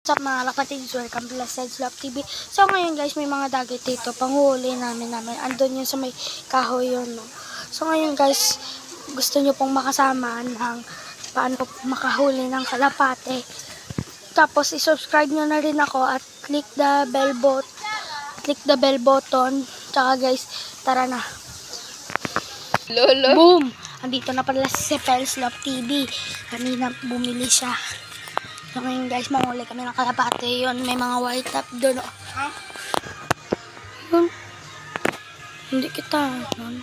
What's up mga kapatid, welcome to Sed's Love TV. So ngayon guys, may mga dagat dito, panghuli namin. Andun yun sa may kahoy yun, no? So ngayon guys, gusto nyo pong makasama ng paano makahuli ng kalapate. Tapos i-subscribe nyo na rin ako at click the bell button. Tsaka guys, tara na. Lolo. Boom! Andito na pala si Sed's Love TV. Kanina bumili siya. So ngayon guys, manghuli kami ng kalapate. Yun, may mga white top doon. Oh. Yun. Hindi kita. Yun.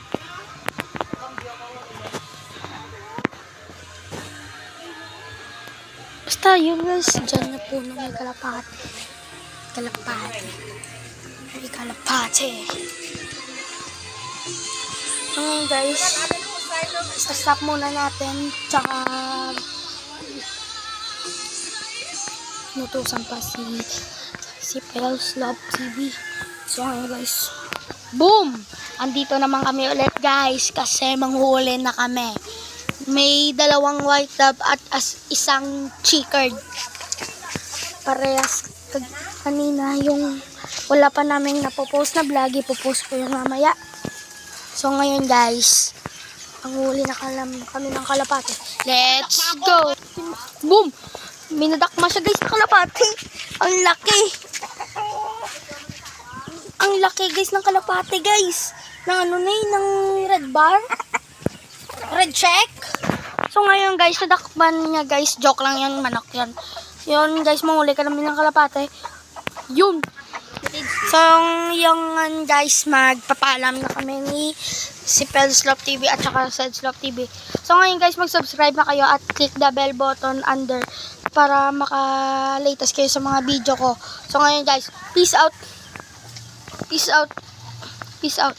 Basta yun guys, dyan na po na may kalapate. May kalapate. So ngayon guys, stop muna natin. Tsaka nutusan pa si Sed's Love TV. So ngayon guys, boom! Andito naman kami ulit guys kasi manghuli na kami. May dalawang white top at isang checkered. Parehas kanina yung wala pa namin napopost na vlog, ipopost ko yung mamaya. So ngayon guys, manghuli na kami ng kalapate. Let's go! Boom! Minadakma siya guys ng kalapate. Ang laki. Ang laki guys ng kalapate guys. Ng ano na yun, ng red bar. Red check. So ngayon guys, nadakman niya guys. Joke lang yan, manok yan. Yun guys, manghuli ka namin ng kalapate. Yun. So yung guys, magpapalam na kami ni si Sed's Love TV at saka Sed's Love TV. So ngayon guys, mag-subscribe na kayo at click the bell button under para maka-latest kayo sa mga video ko. So ngayon guys, peace out. Peace out. Peace out.